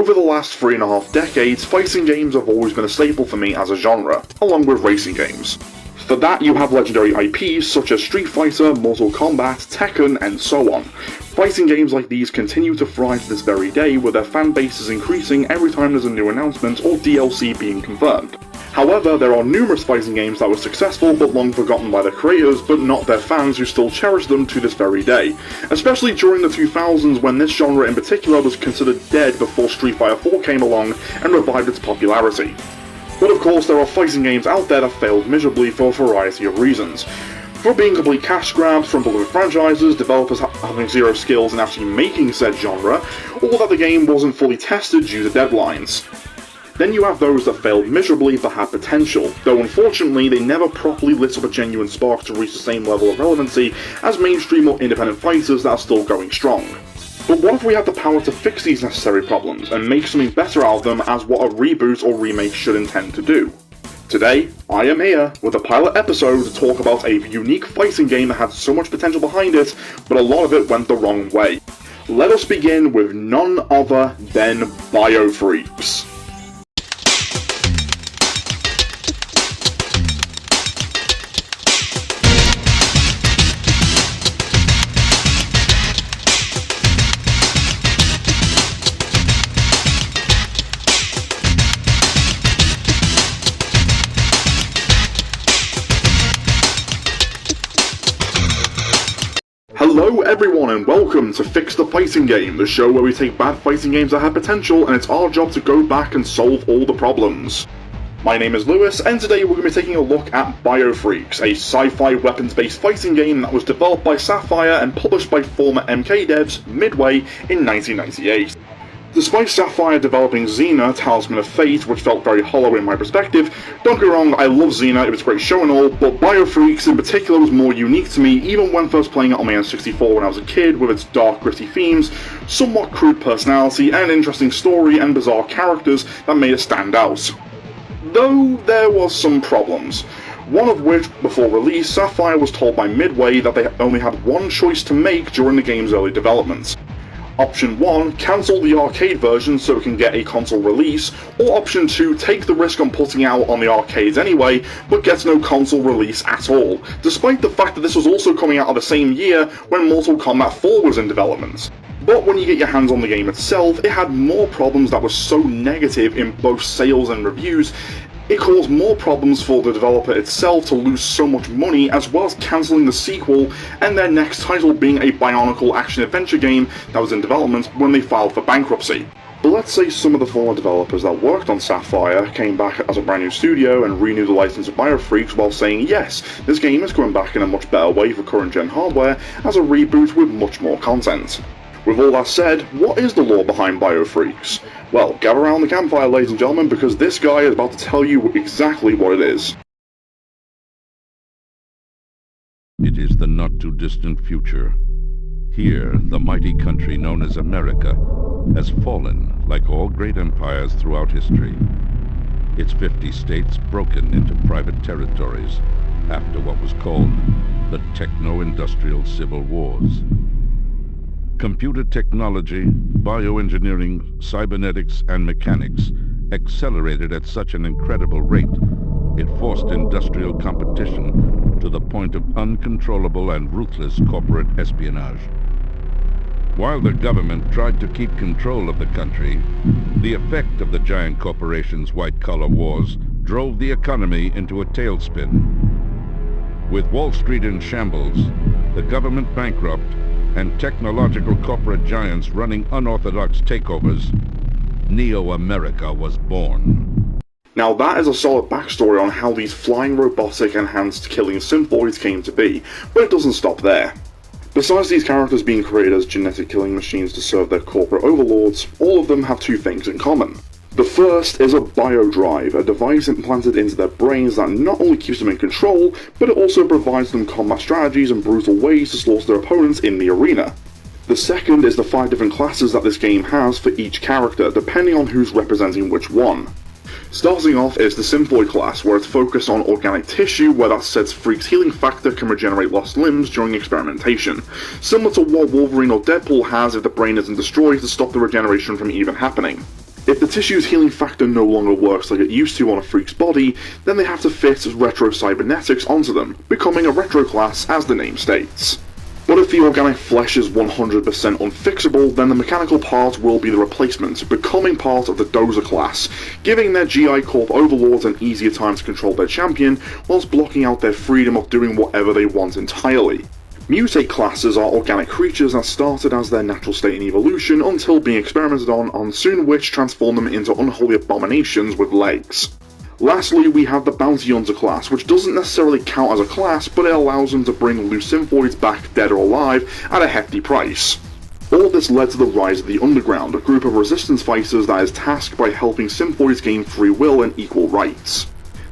Over the last 3.5 decades, fighting games have always been a staple for me as a genre, along with racing games. For that, you have legendary IPs such as Street Fighter, Mortal Kombat, Tekken, and so on. Fighting games like these continue to thrive to this very day, with their fan bases increasing every time there's a new announcement or DLC being confirmed. However, there are numerous fighting games that were successful but long forgotten by their creators, but not their fans who still cherish them to this very day. Especially during the 2000s, when this genre in particular was considered dead before Street Fighter 4 came along and revived its popularity. But of course, there are fighting games out there that failed miserably for a variety of reasons. For being complete cash grabs from beloved franchises, developers having zero skills in actually making said genre, or that the game wasn't fully tested due to deadlines. Then you have those that failed miserably but had potential, though unfortunately they never properly lit up a genuine spark to reach the same level of relevancy as mainstream or independent fighters that are still going strong. But what if we had the power to fix these necessary problems, and make something better out of them as what a reboot or remake should intend to do? Today, I am here with a pilot episode to talk about a unique fighting game that had so much potential behind it, but a lot of it went the wrong way. Let us begin with none other than F.R.E.A.K.S. Hello everyone and welcome to Fix the Fighting Game, the show where we take bad fighting games that have potential and it's our job to go back and solve all the problems. My name is Lewis and today we're going to be taking a look at F.R.E.A.K.S, a sci-fi weapons-based fighting game that was developed by Sapphire and published by former MK devs Midway in 1998. Despite Sapphire developing Xena, Talisman of Fate, which felt very hollow in my perspective, don't get me wrong, I love Xena, it was a great show and all, but F.R.E.A.K.S in particular was more unique to me even when first playing it on my N64 when I was a kid, with its dark, gritty themes, somewhat crude personality, and interesting story and bizarre characters that made it stand out. Though there was some problems. One of which, before release, Sapphire was told by Midway that they only had one choice to make during the game's early development. Option 1, cancel the arcade version so it can get a console release, or Option 2, take the risk on putting it out on the arcades anyway, but gets no console release at all, despite the fact that this was also coming out of the same year when Mortal Kombat 4 was in development. But when you get your hands on the game itself, it had more problems that were so negative in both sales and reviews. It caused more problems for the developer itself to lose so much money, as well as cancelling the sequel and their next title being a Bionicle action-adventure game that was in development when they filed for bankruptcy. But let's say some of the former developers that worked on Sapphire came back as a brand new studio and renewed the license of F.R.E.A.K.S while saying yes, this game is coming back in a much better way for current gen hardware as a reboot with much more content. With all that said, what is the lore behind F.R.E.A.K.S? Well, gather around the campfire, ladies and gentlemen, because this guy is about to tell you exactly what it is. It is the not-too-distant future. Here, the mighty country known as America has fallen like all great empires throughout history. Its 50 states broken into private territories after what was called the Techno-Industrial Civil Wars. Computer technology, bioengineering, cybernetics, and mechanics accelerated at such an incredible rate, it forced industrial competition to the point of uncontrollable and ruthless corporate espionage. While the government tried to keep control of the country, the effect of the giant corporations' white-collar wars drove the economy into a tailspin. With Wall Street in shambles, the government bankrupt, and technological corporate giants running unorthodox takeovers, Neo-America was born. Now that is a solid backstory on how these flying robotic enhanced killing synthoids came to be, but it doesn't stop there. Besides these characters being created as genetic killing machines to serve their corporate overlords, all of them have two things in common. The first is a biodrive, a device implanted into their brains that not only keeps them in control, but it also provides them combat strategies and brutal ways to slaughter their opponents in the arena. The second is the 5 different classes that this game has for each character, depending on who's representing which one. Starting off is the Synthoid class, where it's focused on organic tissue, where that said F.R.E.A.K.'s healing factor can regenerate lost limbs during experimentation, similar to what Wolverine or Deadpool has if the brain isn't destroyed to stop the regeneration from even happening. If the tissue's healing factor no longer works like it used to on a freak's body, then they have to fit retro-cybernetics onto them, becoming a retro class as the name states. But if the organic flesh is 100% unfixable, then the mechanical part will be the replacement, becoming part of the Dozer class, giving their GI Corp overlords an easier time to control their champion, whilst blocking out their freedom of doing whatever they want entirely. Mutate classes are organic creatures that started as their natural state in evolution until being experimented on soon which transform them into unholy abominations with legs. Lastly, we have the Bounty Hunter class, which doesn't necessarily count as a class, but it allows them to bring loose symphoids back dead or alive at a hefty price. All this led to the rise of the Underground, a group of resistance fighters that is tasked by helping symphoids gain free will and equal rights.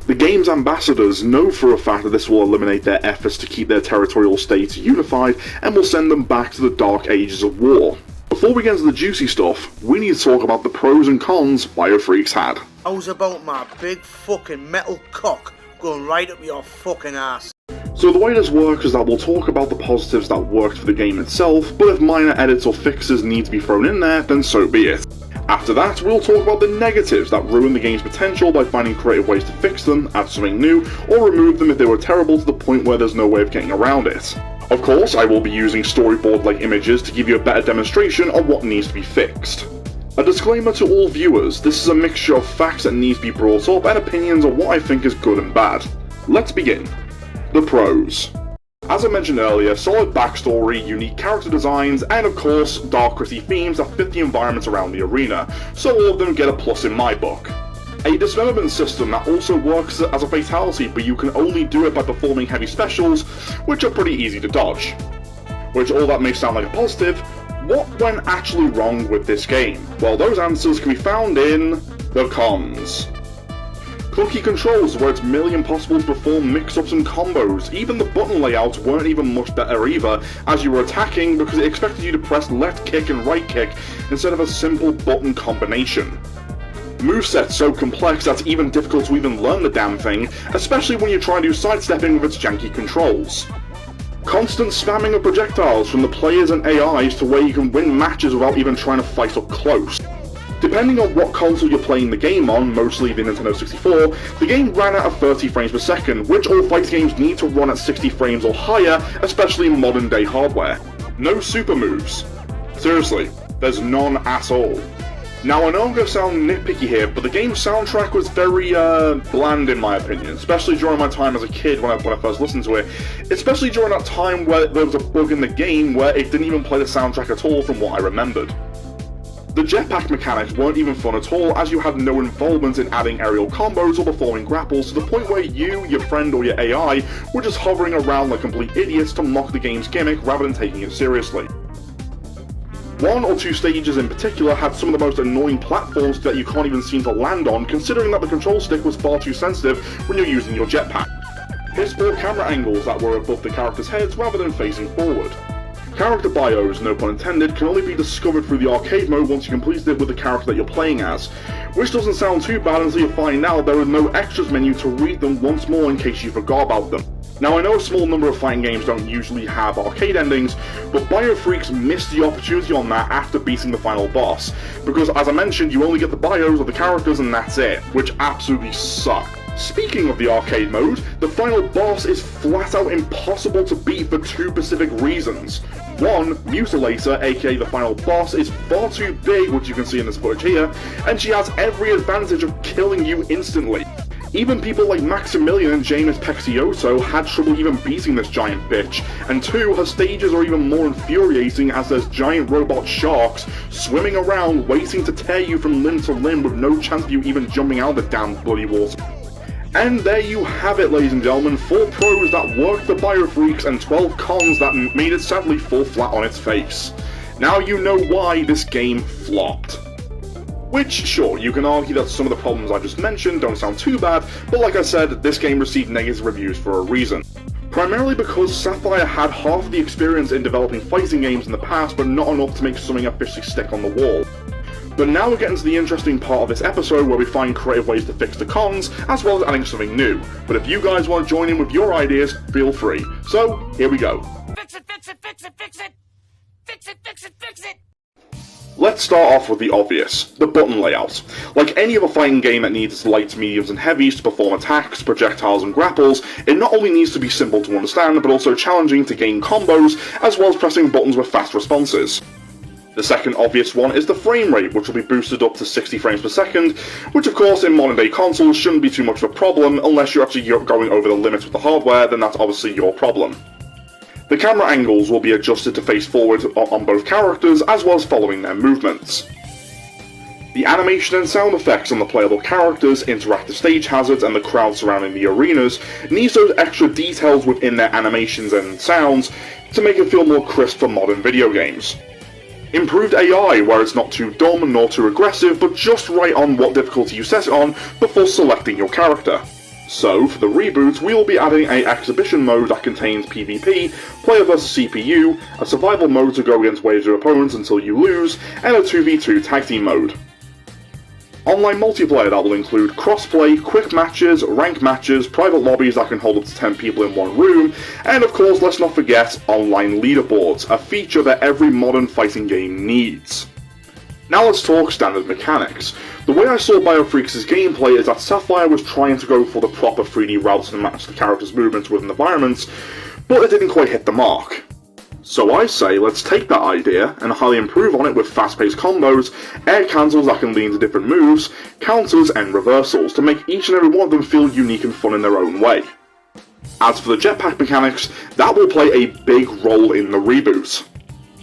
The game's ambassadors know for a fact that this will eliminate their efforts to keep their territorial states unified and will send them back to the dark ages of war. Before we get into the juicy stuff, we need to talk about the pros and cons Bio.F.R.E.A.K.S had. How's about my big fucking metal cock going right up your fucking ass? So the way this works is that we'll talk about the positives that worked for the game itself, but if minor edits or fixes need to be thrown in there, then so be it. After that, we'll talk about the negatives that ruin the game's potential by finding creative ways to fix them, add something new, or remove them if they were terrible to the point where there's no way of getting around it. Of course, I will be using storyboard-like images to give you a better demonstration of what needs to be fixed. A disclaimer to all viewers, this is a mixture of facts that need to be brought up and opinions on what I think is good and bad. Let's begin. The pros. As I mentioned earlier, solid backstory, unique character designs, and of course, dark gritty themes that fit the environment around the arena, so all of them get a plus in my book. A dismemberment system that also works as a fatality, but you can only do it by performing heavy specials, which are pretty easy to dodge. Which all that may sound like a positive, what went actually wrong with this game? Well, those answers can be found in the cons. Clunky controls where it's merely impossible to perform mix-ups and combos. Even the button layouts weren't even much better either, as you were attacking because it expected you to press left kick and right kick instead of a simple button combination. Moveset so complex that it's even difficult to even learn the damn thing, especially when you try and do sidestepping with its janky controls. Constant spamming of projectiles from the players and AIs to where you can win matches without even trying to fight up close. Depending on what console you're playing the game on, mostly the Nintendo 64, the game ran at 30 frames per second, which all fighting games need to run at 60 frames or higher, especially in modern day hardware. No super moves. Seriously, there's none at all. Now I know I'm going to sound nitpicky here, but the game's soundtrack was very bland in my opinion, especially during my time as a kid when I first listened to it, especially during that time where there was a bug in the game where it didn't even play the soundtrack at all from what I remembered. The jetpack mechanics weren't even fun at all, as you had no involvement in adding aerial combos or performing grapples to the point where you, your friend or your AI were just hovering around like complete idiots to mock the game's gimmick rather than taking it seriously. One or two stages in particular had some of the most annoying platforms that you can't even seem to land on, considering that the control stick was far too sensitive when you're using your jetpack. Here's 4 camera angles that were above the characters' heads rather than facing forward. Character bios, no pun intended, can only be discovered through the arcade mode once you complete it with the character that you're playing as, which doesn't sound too bad until you find out there is no extras menu to read them once more in case you forgot about them. Now I know a small number of fighting games don't usually have arcade endings, but Bio.F.R.E.A.K.S missed the opportunity on that after beating the final boss, because as I mentioned you only get the bios of the characters and that's it, which absolutely sucked. Speaking of the arcade mode, the final boss is flat out impossible to beat for 2 specific reasons. One, Mutilator, aka the final boss, is far too big, which you can see in this footage here, and she has every advantage of killing you instantly. Even people like Maximilian and James Pexioto had trouble even beating this giant bitch, and 2, her stages are even more infuriating as there's giant robot sharks swimming around waiting to tear you from limb to limb with no chance of you even jumping out of the damn bloody water. And there you have it, ladies and gentlemen, 4 pros that worked for Bio.F.R.E.A.K.S and 12 cons that made it sadly fall flat on its face. Now you know why this game flopped. Which, sure, you can argue that some of the problems I just mentioned don't sound too bad, but like I said, this game received negative reviews for a reason. Primarily because Sapphire had half the experience in developing fighting games in the past, but not enough to make something officially stick on the wall. But now we're getting to the interesting part of this episode where we find creative ways to fix the cons, as well as adding something new. But if you guys want to join in with your ideas, feel free. So, here we go. Fix it, fix it, fix it, fix it! Fix it, fix it, fix it! Let's start off with the obvious, the button layout. Like any other fighting game that needs lights, mediums and heavies to perform attacks, projectiles and grapples, it not only needs to be simple to understand, but also challenging to gain combos, as well as pressing buttons with fast responses. The second obvious one is the frame rate, which will be boosted up to 60 frames per second, which of course in modern day consoles shouldn't be too much of a problem unless you're actually going over the limits with the hardware, then that's obviously your problem. The camera angles will be adjusted to face forward on both characters, as well as following their movements. The animation and sound effects on the playable characters, interactive stage hazards, and the crowd surrounding the arenas needs those extra details within their animations and sounds to make it feel more crisp for modern video games. Improved AI, where it's not too dumb nor too aggressive, but just right on what difficulty you set it on before selecting your character. So, for the reboot, we will be adding an exhibition mode that contains PvP, player vs CPU, a survival mode to go against waves of opponents until you lose, and a 2v2 tag team mode. Online multiplayer that will include crossplay, quick matches, rank matches, private lobbies that can hold up to 10 people in one room, and of course let's not forget online leaderboards, a feature that every modern fighting game needs. Now let's talk standard mechanics. The way I saw F.R.E.A.K.S' gameplay is that Sapphire was trying to go for the proper 3D routes to match the character's movements within environments, but it didn't quite hit the mark. So I say let's take that idea and highly improve on it with fast-paced combos, air cancels that can lead to different moves, counters and reversals to make each and every one of them feel unique and fun in their own way. As for the jetpack mechanics, that will play a big role in the reboot.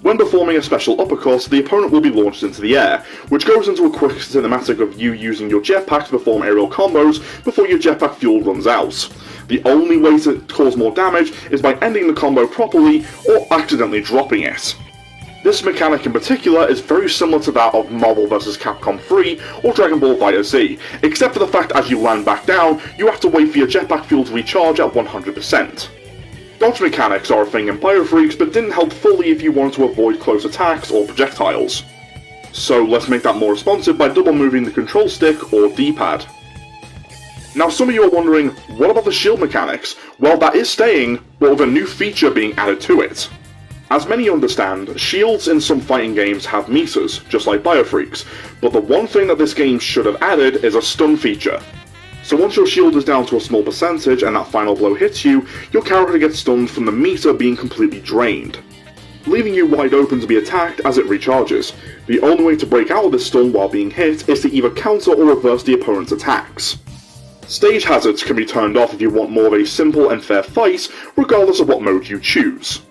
When performing a special uppercut, the opponent will be launched into the air, which goes into a quick cinematic of you using your jetpack to perform aerial combos before your jetpack fuel runs out. The only way to cause more damage is by ending the combo properly or accidentally dropping it. This mechanic in particular is very similar to that of Marvel vs. Capcom 3 or Dragon Ball FighterZ, except for the fact as you land back down, you have to wait for your jetpack fuel to recharge at 100%. Dodge mechanics are a thing in F.R.E.A.K.S, but didn't help fully if you wanted to avoid close attacks or projectiles. So let's make that more responsive by double moving the control stick or D-pad. Now some of you are wondering, what about the shield mechanics? Well, that is staying, but with a new feature being added to it. As many understand, shields in some fighting games have meters, just like F.R.E.A.K.S, but the one thing that this game should have added is a stun feature. So once your shield is down to a small percentage and that final blow hits you, your character gets stunned from the meter being completely drained, leaving you wide open to be attacked as it recharges. The only way to break out of this stun while being hit is to either counter or reverse the opponent's attacks. Stage hazards can be turned off if you want more of a simple and fair fight, regardless of what mode you choose.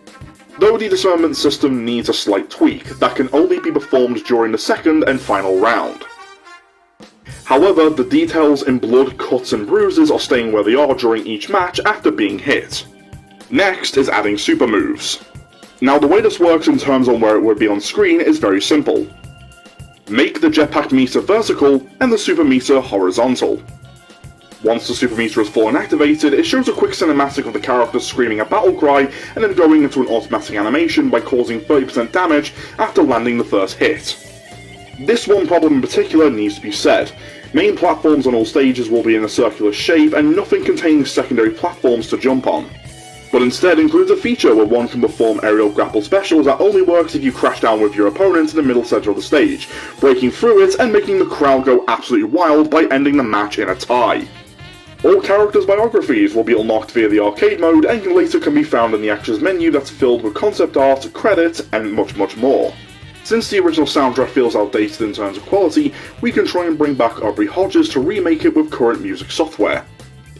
Though the discernment system needs a slight tweak that can only be performed during the second and final round. However, the details in blood, cuts and bruises are staying where they are during each match after being hit. Next is adding super moves. Now the way this works in terms of where it would be on screen is very simple. Make the jetpack meter vertical and the super meter horizontal. Once the super meter is full and activated, it shows a quick cinematic of the character screaming a battle cry and then going into an automatic animation by causing 30% damage after landing the first hit. This one problem in particular needs to be said. Main platforms on all stages will be in a circular shape and nothing containing secondary platforms to jump on, but instead includes a feature where one can perform aerial grapple specials that only works if you crash down with your opponent in the middle center of the stage, breaking through it and making the crowd go absolutely wild by ending the match in a tie. All characters' biographies will be unlocked via the arcade mode and later can be found in the actors menu that's filled with concept art, credits, and much more. Since the original soundtrack feels outdated in terms of quality, we can try and bring back Aubrey Hodges to remake it with current music software.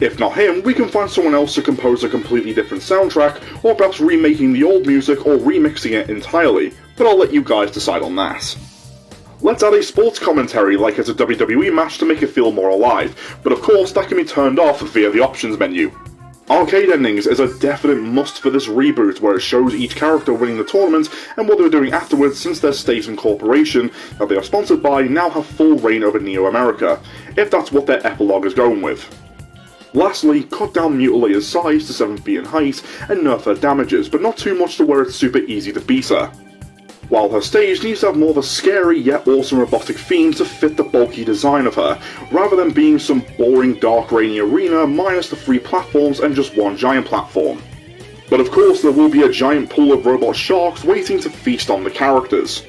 If not him, we can find someone else to compose a completely different soundtrack, or perhaps remaking the old music or remixing it entirely, but I'll let you guys decide on that. Let's add a sports commentary like it's a WWE match to make it feel more alive, but of course that can be turned off via the options menu. Arcade endings is a definite must for this reboot, where it shows each character winning the tournament and what they were doing afterwards, since their state and corporation that they are sponsored by now have full reign over Neo America, if that's what their epilogue is going with. Lastly, cut down Mutilator's size to 7 feet in height and nerf her damages, but not too much to where it's super easy to beat her. While her stage needs to have more of a scary yet awesome robotic theme to fit the bulky design of her, rather than being some boring dark rainy arena minus the 3 platforms and just one giant platform. But of course there will be a giant pool of robot sharks waiting to feast on the characters.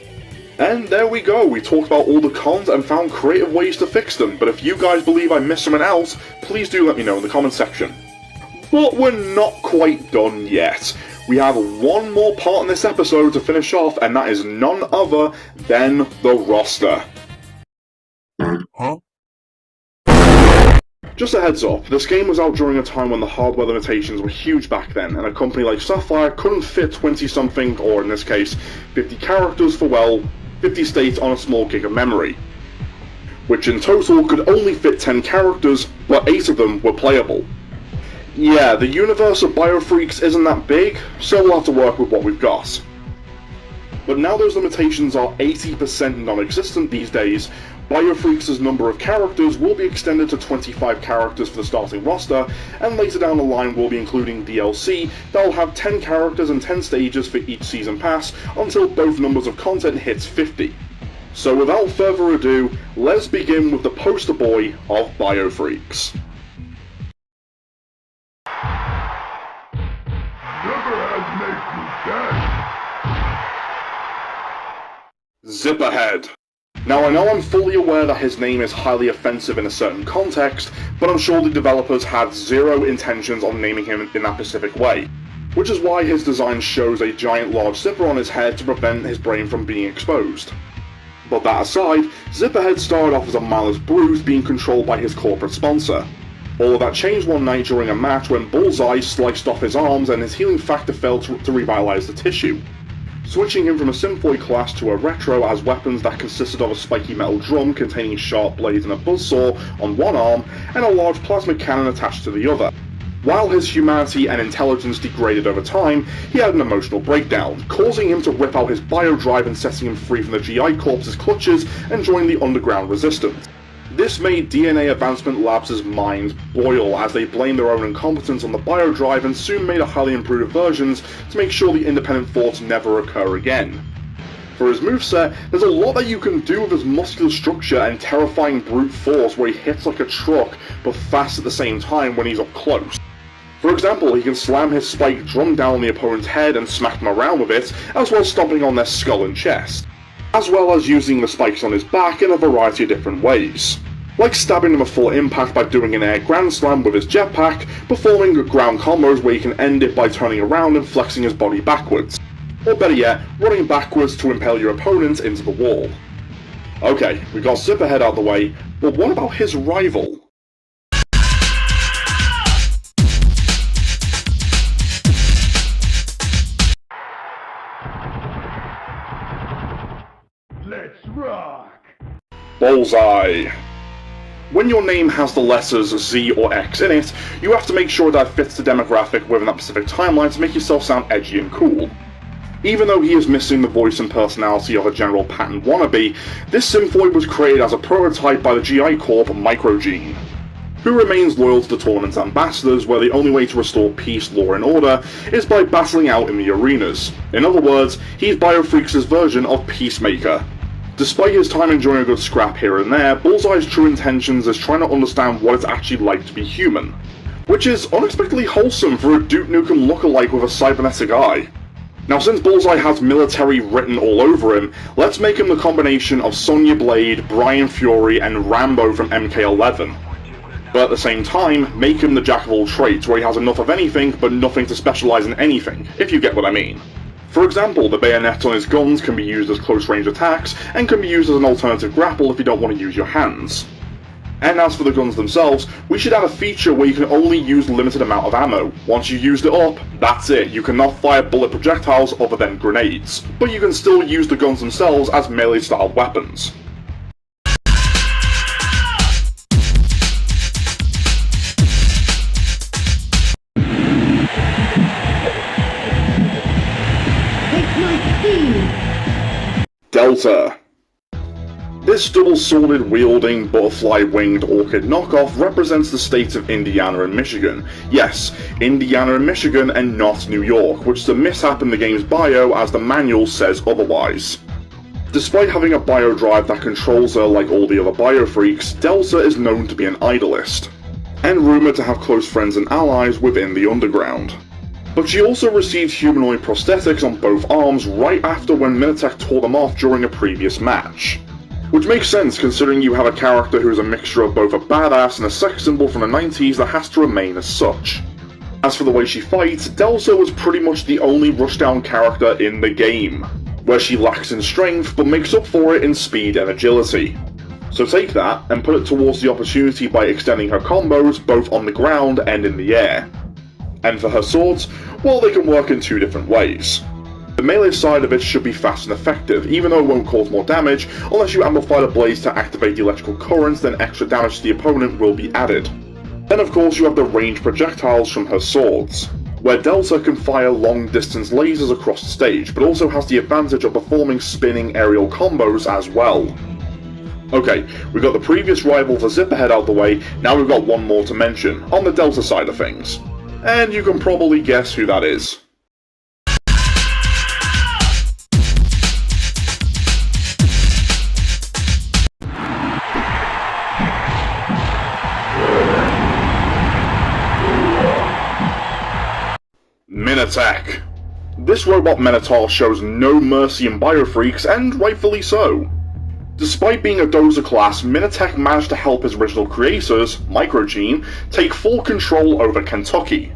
And there we go, we talked about all the cons and found creative ways to fix them, but if you guys believe I missed something else, please do let me know in the comment section. But we're not quite done yet. We have one more part in this episode to finish off, and that is none other than the roster. Huh? Just a heads up, this game was out during a time when the hardware limitations were huge back then, and a company like Sapphire couldn't fit 20-something, or in this case, 50 characters for, well, 50 states on a small gig of memory. Which in total could only fit 10 characters, but 8 of them were playable. Yeah, the universe of Bio.F.R.E.A.K.S isn't that big, so we'll have to work with what we've got. But now those limitations are 80% non-existent these days, Bio.F.R.E.A.K.'s number of characters will be extended to 25 characters for the starting roster, and later down the line we'll be including DLC that will have 10 characters and 10 stages for each season pass until both numbers of content hits 50. So without further ado, let's begin with the poster boy of Bio.F.R.E.A.K.S. Zipperhead. Now I know I'm fully aware that his name is highly offensive in a certain context, but I'm sure the developers had zero intentions on naming him in that specific way, which is why his design shows a giant large zipper on his head to prevent his brain from being exposed. But that aside, Zipperhead started off as a mindless bruise being controlled by his corporate sponsor. All of that changed one night during a match when Bullseye sliced off his arms and his healing factor failed to revitalize the tissue, switching him from a Synthoid class to a Retro as weapons that consisted of a spiky metal drum containing sharp blades and a buzzsaw on one arm, and a large plasma cannon attached to the other. While his humanity and intelligence degraded over time, he had an emotional breakdown, causing him to rip out his biodrive and setting him free from the GI Corps's clutches and join the underground resistance. This made DNA Advancement Labs' mind boil as they blamed their own incompetence on the biodrive and soon made a highly improved versions to make sure the independent thoughts never occur again. For his moveset, there's a lot that you can do with his muscular structure and terrifying brute force where he hits like a truck but fast at the same time when he's up close. For example, he can slam his spiked drum down on the opponent's head and smack them around with it, as well as stomping on their skull and chest, as well as using the spikes on his back in a variety of different ways, like stabbing them a full impact by doing an air grand slam with his jetpack, performing ground combos where he can end it by turning around and flexing his body backwards, or better yet, running backwards to impale your opponent into the wall. Okay, we got Zipperhead out of the way, but what about his rival? Let's rock! Bullseye. When your name has the letters Z or X in it, you have to make sure that it fits the demographic within that specific timeline to make yourself sound edgy and cool. Even though he is missing the voice and personality of a general pattern wannabe, this Synthoid was created as a prototype by the GI Corp Microgene, who remains loyal to the tournament's ambassadors, where the only way to restore peace, law and order is by battling out in the arenas. In other words, he's Bio.F.R.E.A.K.'s version of Peacemaker. Despite his time enjoying a good scrap here and there, Bullseye's true intentions is trying to understand what it's actually like to be human, which is unexpectedly wholesome for a Duke Nukem lookalike with a cybernetic eye. Now, since Bullseye has military written all over him, let's make him the combination of Sonya Blade, Brian Fury, and Rambo from MK11. But at the same time, make him the jack of all trades, where he has enough of anything, but nothing to specialize in anything, if you get what I mean. For example, the bayonets on his guns can be used as close-range attacks, and can be used as an alternative grapple if you don't want to use your hands. And as for the guns themselves, we should add a feature where you can only use a limited amount of ammo. Once you've used it up, that's it, you cannot fire bullet projectiles other than grenades, but you can still use the guns themselves as melee-style weapons. Delta. This double-sworded wielding, butterfly-winged orchid knockoff represents the states of Indiana and Michigan. Yes, Indiana and Michigan and not New York, which is a mishap in the game's bio as the manual says otherwise. Despite having a biodrive that controls her like all the other Bio.F.R.E.A.K.s, Delta is known to be an idolist, and rumoured to have close friends and allies within the underground. But she also received humanoid prosthetics on both arms right after when Minotac tore them off during a previous match. Which makes sense considering you have a character who is a mixture of both a badass and a sex symbol from the 90s that has to remain as such. As for the way she fights, Delta was pretty much the only rushdown character in the game, where she lacks in strength but makes up for it in speed and agility. So take that and put it towards the opportunity by extending her combos both on the ground and in the air. And for her swords, well, they can work in two different ways. The melee side of it should be fast and effective, even though it won't cause more damage. Unless you amplify the blades to activate the electrical currents, then extra damage to the opponent will be added. Then of course you have the ranged projectiles from her swords, where Delta can fire long-distance lasers across the stage, but also has the advantage of performing spinning aerial combos as well. Okay, we got the previous rival for Zipperhead out of the way, now we've got one more to mention, on the Delta side of things. And you can probably guess who that is. Minotac. This robot Minotaur shows no mercy in Biofreaks, and rightfully so. Despite being a dozer class, Minotac managed to help his original creators, Microgene, take full control over Kentucky,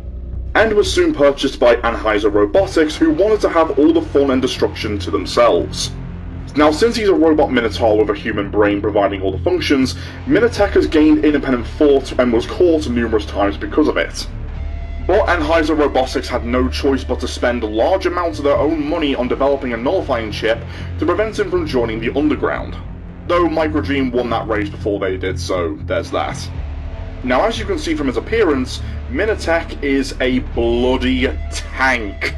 and was soon purchased by Anheuser Robotics, who wanted to have all the fun and destruction to themselves. Now, since he's a robot Minotaur with a human brain providing all the functions, Minotac has gained independent thought and was caught numerous times because of it. But Anheuser Robotics had no choice but to spend large amounts of their own money on developing a nullifying chip to prevent him from joining the Underground. Though Microgene won that race before they did, so there's that. Now, as you can see from his appearance, Minotac is a bloody tank.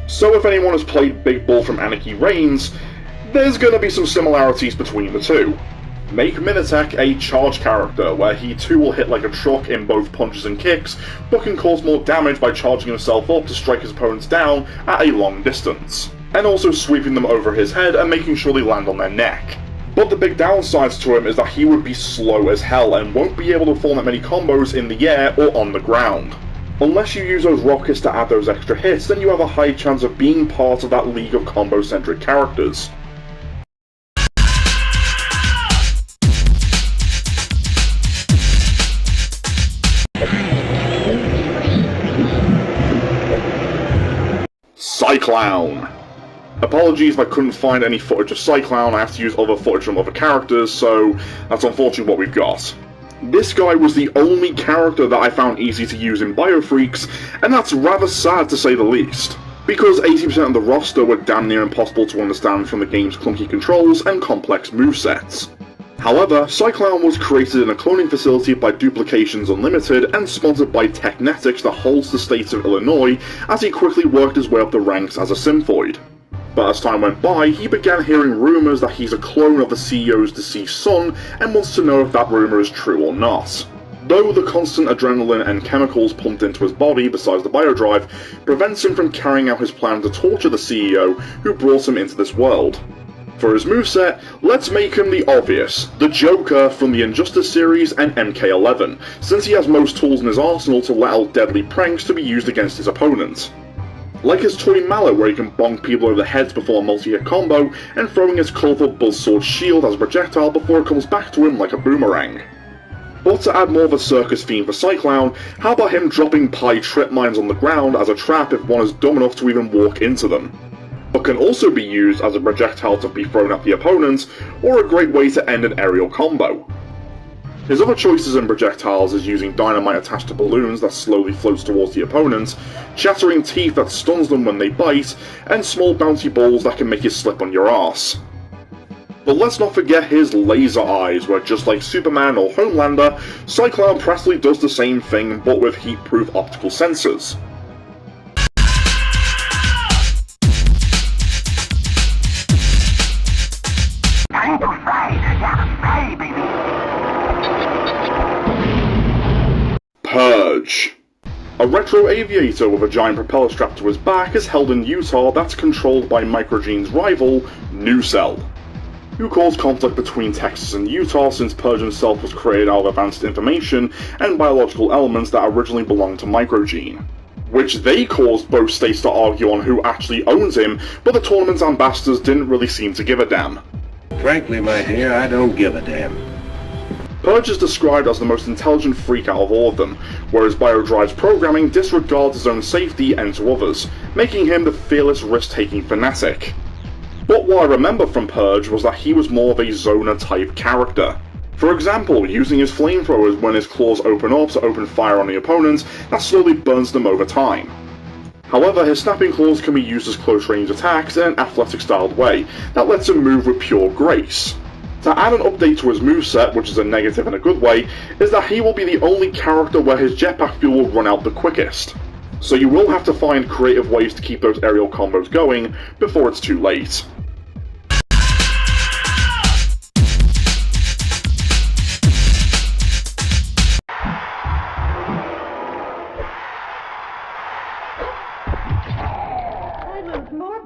So if anyone has played Big Bull from Anarchy Reigns, there's gonna be some similarities between the two. Make Minotac a charge character, where he too will hit like a truck in both punches and kicks, but can cause more damage by charging himself up to strike his opponents down at a long distance, and also sweeping them over his head and making sure they land on their neck. But the big downsides to him is that he would be slow as hell and won't be able to perform that many combos in the air or on the ground. Unless you use those rockets to add those extra hits, then you have a high chance of being part of that league of combo-centric characters. Cyclown. Apologies if I couldn't find any footage of Cyclown, I have to use other footage from other characters, so that's unfortunately what we've got. This guy was the only character that I found easy to use in Biofreaks, and that's rather sad to say the least, because 80% of the roster were damn near impossible to understand from the game's clunky controls and complex movesets. However, Cyclown was created in a cloning facility by Duplications Unlimited and sponsored by Technetics that holds the state of Illinois, as he quickly worked his way up the ranks as a synthoid. But as time went by, he began hearing rumours that he's a clone of the CEO's deceased son and wants to know if that rumour is true or not. Though the constant adrenaline and chemicals pumped into his body besides the biodrive prevents him from carrying out his plan to torture the CEO who brought him into this world. For his moveset, let's make him the obvious, the Joker from the Injustice series and MK11, since he has most tools in his arsenal to let out deadly pranks to be used against his opponents. Like his toy mallet where he can bonk people over the heads before a multi-hit combo, and throwing his colourful buzzsword shield as a projectile before it comes back to him like a boomerang. But to add more of a circus theme for Cyclown, how about him dropping pie trip mines on the ground as a trap if one is dumb enough to even walk into them? But can also be used as a projectile to be thrown at the opponent, or a great way to end an aerial combo. His other choices in projectiles is using dynamite attached to balloons that slowly floats towards the opponent, chattering teeth that stuns them when they bite, and small bouncy balls that can make you slip on your arse. But let's not forget his laser eyes, where just like Superman or Homelander, Cyclown practically does the same thing but with heat-proof optical sensors. Time to fry! Yeah, fry, baby! Purge. A retro aviator with a giant propeller strapped to his back is held in Utah that's controlled by Microgene's rival, Nucell, who caused conflict between Texas and Utah since Purge himself was created out of advanced information and biological elements that originally belonged to Microgene. which they caused both states to argue on who actually owns him, but the tournament's ambassadors didn't really seem to give a damn. Frankly, my dear, I don't give a damn. Purge is described as the most intelligent freak out of all of them, whereas BioDrive's programming disregards his own safety and to others, making him the fearless risk-taking fanatic. But what I remember from Purge was that he was more of a Zoner-type character. For example, using his flamethrowers when his claws open up to open fire on the opponents, that slowly burns them over time. However, his snapping claws can be used as close-range attacks in an athletic-styled way that lets him move with pure grace. To add an update to his moveset, which is a negative in a good way, is that he will be the only character where his jetpack fuel will run out the quickest. So you will have to find creative ways to keep those aerial combos going before it's too late.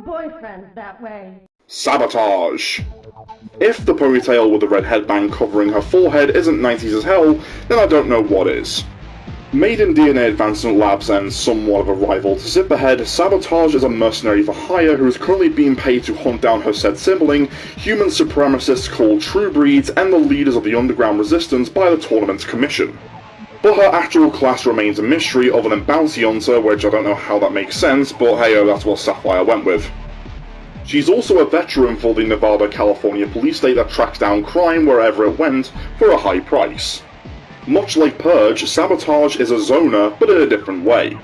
Boyfriends that way. Sabotage. If the ponytail with the red headband covering her forehead isn't 90s as hell, then I don't know what is. Made in DNA Advancement Labs and somewhat of a rival to Zipperhead, Sabotage is a mercenary for hire who is currently being paid to hunt down her said sibling, human supremacists called True Breeds, and the leaders of the underground resistance by the tournament's commission. But her actual class remains a mystery other than Bounty Hunter, which I don't know how that makes sense, but hey, that's what Sapphire went with. She's also a veteran for the Nevada-California police state that tracks down crime wherever it went for a high price. Much like Purge, Sabotage is a zoner, but in a different way.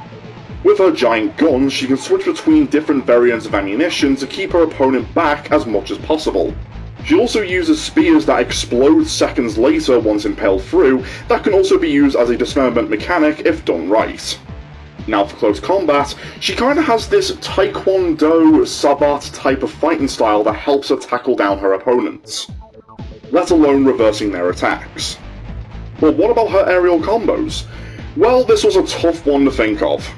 With her giant guns, she can switch between different variants of ammunition to keep her opponent back as much as possible. She also uses spears that explode seconds later once impaled through, that can also be used as a dismemberment mechanic if done right. Now for close combat, she kinda has this Taekwondo Sabat type of fighting style that helps her tackle down her opponents, let alone reversing their attacks. But what about her aerial combos? Well, this was a tough one to think of.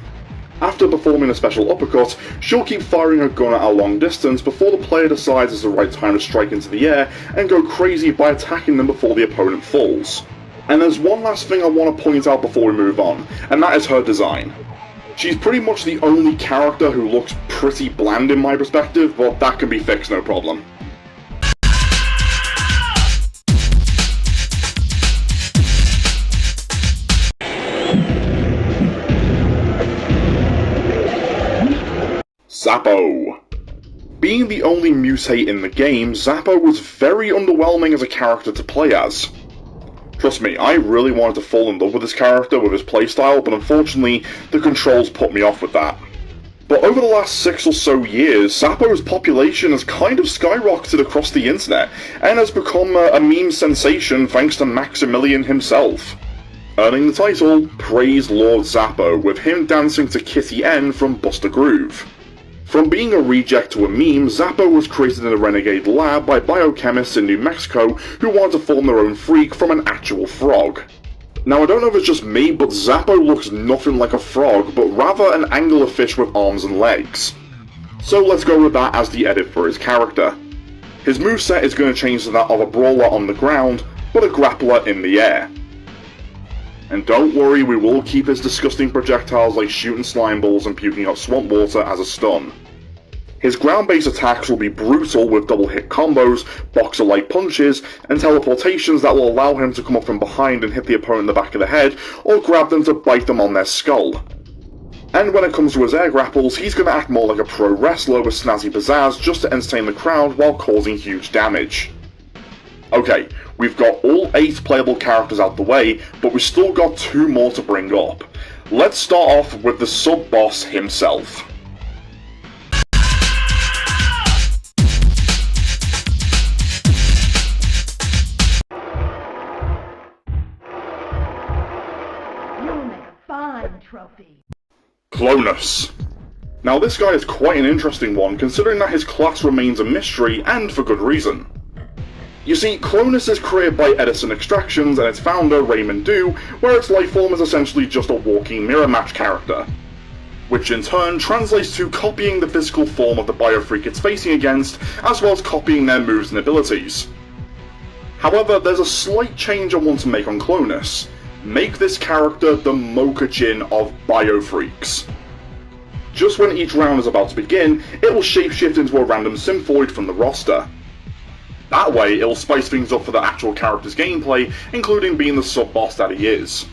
After performing a special uppercut, she'll keep firing her gun at a long distance before the player decides it's the right time to strike into the air and go crazy by attacking them before the opponent falls. And there's one last thing I want to point out before we move on, and that is her design. She's pretty much the only character who looks pretty bland in my perspective, but that can be fixed no problem. Zappo. Being the only mutate in the game, Zappo was very underwhelming as a character to play as. Trust me, I really wanted to fall in love with this character with his playstyle, but unfortunately, the controls put me off with that. But over the last 6 or so years, Zappo's population has kind of skyrocketed across the internet, and has become a meme sensation thanks to Maximilian himself. Earning the title, Praise Lord Zappo, with him dancing to Kitty N from Buster Groove. From being a reject to a meme, Zappo was created in a renegade lab by biochemists in New Mexico who wanted to form their own freak from an actual frog. Now I don't know if it's just me, but Zappo looks nothing like a frog, but rather an anglerfish with arms and legs. So let's go with that as the edit for his character. His moveset is going to change to that of a brawler on the ground, but a grappler in the air. And don't worry, we will keep his disgusting projectiles like shooting slime balls and puking up swamp water as a stun. His ground-based attacks will be brutal with double-hit combos, boxer-like punches, and teleportations that will allow him to come up from behind and hit the opponent in the back of the head, or grab them to bite them on their skull. And when it comes to his air grapples, he's going to act more like a pro wrestler with snazzy pizzazz just to entertain the crowd while causing huge damage. Okay, we've got all 8 playable characters out the way, but we've still got 2 more to bring up. Let's start off with the sub-boss himself. You'll make a fine trophy. Clonus. Now this guy is quite an interesting one, considering that his class remains a mystery, and for good reason. You see, Clonus is created by Edison Extractions and its founder, Raymond Du, where its lifeform is essentially just a walking mirror match character, which in turn translates to copying the physical form of the Biofreak it's facing against, as well as copying their moves and abilities. However, there's a slight change I want to make on Clonus. Make this character the Mokujin of Biofreaks. Just when each round is about to begin, it will shapeshift into a random symphoid from the roster. That way, it'll spice things up for the actual character's gameplay, including being the sub-boss that he is.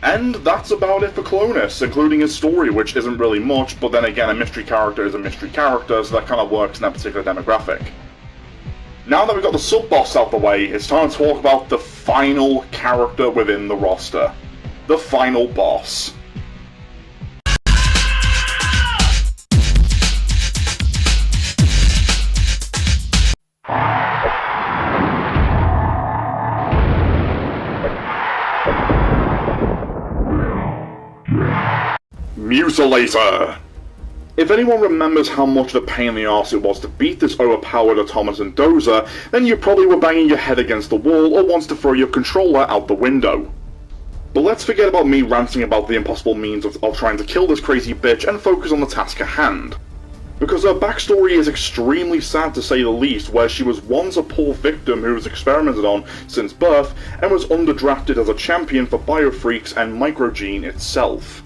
And that's about it for Clonus, including his story, which isn't really much, but then again, a mystery character is a mystery character, so that kind of works in that particular demographic. Now that we've got the sub-boss out the way, it's time to talk about the final character within the roster. The final boss. Mutilator! If anyone remembers how much of a pain in the arse it was to beat this overpowered automaton dozer, then you probably were banging your head against the wall or wants to throw your controller out the window. But let's forget about me ranting about the impossible means of trying to kill this crazy bitch and focus on the task at hand. Because her backstory is extremely sad to say the least, where she was once a poor victim who was experimented on since birth and was underdrafted as a champion for Biofreaks and Microgene itself.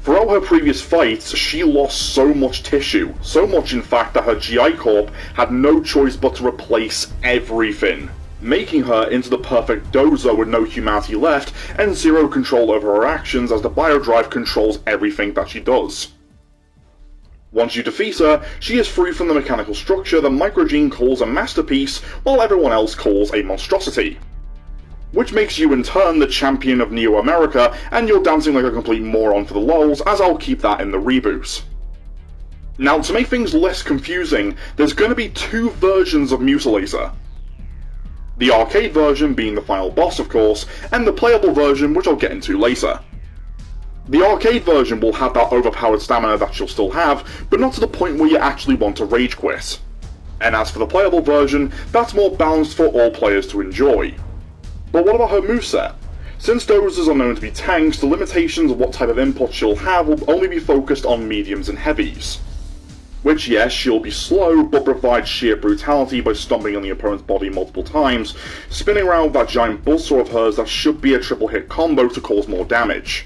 Throughout her previous fights, she lost so much tissue, so much in fact that her GI Corp had no choice but to replace everything, making her into the perfect dozer with no humanity left and zero control over her actions as the biodrive controls everything that she does. Once you defeat her, she is free from the mechanical structure that Microgene calls a masterpiece while everyone else calls a monstrosity. Which makes you in turn the champion of Neo America, and you're dancing like a complete moron for the lols, as I'll keep that in the reboot. Now, to make things less confusing, there's going to be two versions of Mutilator. The arcade version being the final boss, of course, and the playable version, which I'll get into later. The arcade version will have that overpowered stamina that she'll still have, but not to the point where you actually want to rage quit. And as for the playable version, that's more balanced for all players to enjoy. But what about her moveset? Since dozers are known to be tanks, the limitations of what type of input she'll have will only be focused on mediums and heavies. Which, yes, she'll be slow, but provides sheer brutality by stomping on the opponent's body multiple times, spinning around with that giant buzzsaw of hers that should be a triple hit combo to cause more damage.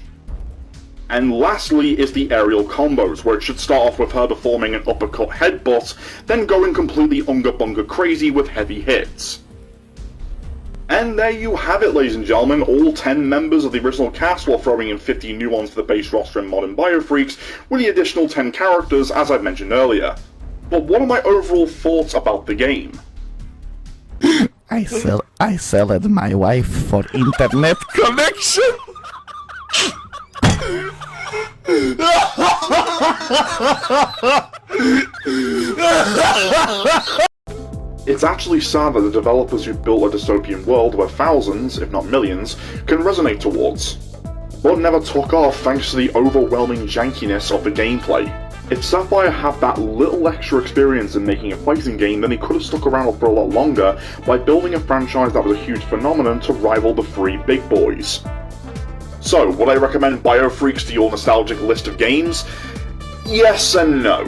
And lastly is the aerial combos, where it should start off with her performing an uppercut headbutt, then going completely unga bunga crazy with heavy hits. And there you have it, ladies and gentlemen, all 10 members of the original cast, while throwing in 50 new ones for the base roster and modern Biofreaks, with the additional 10 characters, as I've mentioned earlier. But what are my overall thoughts about the game? I sold my wife for internet connection. It's actually sad that the developers who built a dystopian world where thousands, if not millions, can resonate towards, but never took off thanks to the overwhelming jankiness of the gameplay. If Sapphire had that little extra experience in making a fighting game, then he could have stuck around for a lot longer by building a franchise that was a huge phenomenon to rival the three big boys. So, would I recommend Biofreaks to your nostalgic list of games? Yes and no.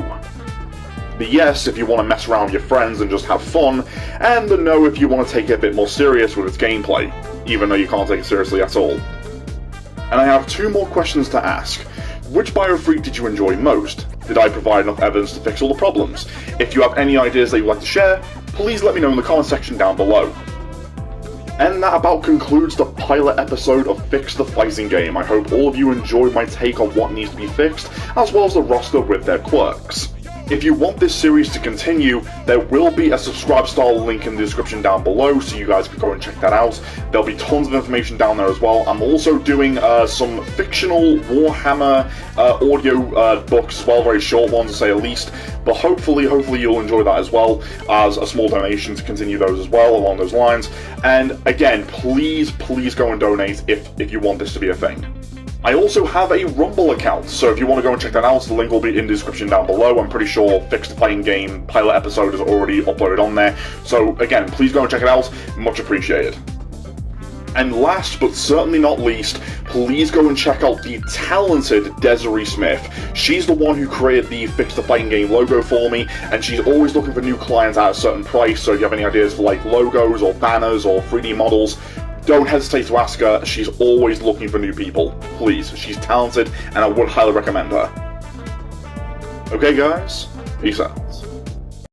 The yes if you want to mess around with your friends and just have fun, and the no if you want to take it a bit more serious with its gameplay, even though you can't take it seriously at all. And I have two more questions to ask. Which Biofreak did you enjoy most? Did I provide enough evidence to fix all the problems? If you have any ideas that you'd like to share, please let me know in the comment section down below. And that about concludes the pilot episode of Fix the Fighting Game. I hope all of you enjoyed my take on what needs to be fixed, as well as the roster with their quirks. If you want this series to continue, there will be a subscribe style link in the description down below, so you guys can go and check that out. There'll be tons of information down there as well. I'm also doing some fictional Warhammer audio books as well, very short ones to say the least, but hopefully you'll enjoy that as well, as a small donation to continue those as well along those lines. And again, please go and donate if you want this to be a thing. I also have a Rumble account, so if you want to go and check that out, the link will be in the description down below. I'm pretty sure Fix the Fighting Game pilot episode is already uploaded on there, so again, please go and check it out, much appreciated. And last but certainly not least, please go and check out the talented Desiree Smith. She's the one who created the Fix the Fighting Game logo for me, and she's always looking for new clients at a certain price, so if you have any ideas for like logos or banners or 3D models, don't hesitate to ask her. She's always looking for new people. Please, she's talented and I would highly recommend her. Okay guys, peace out.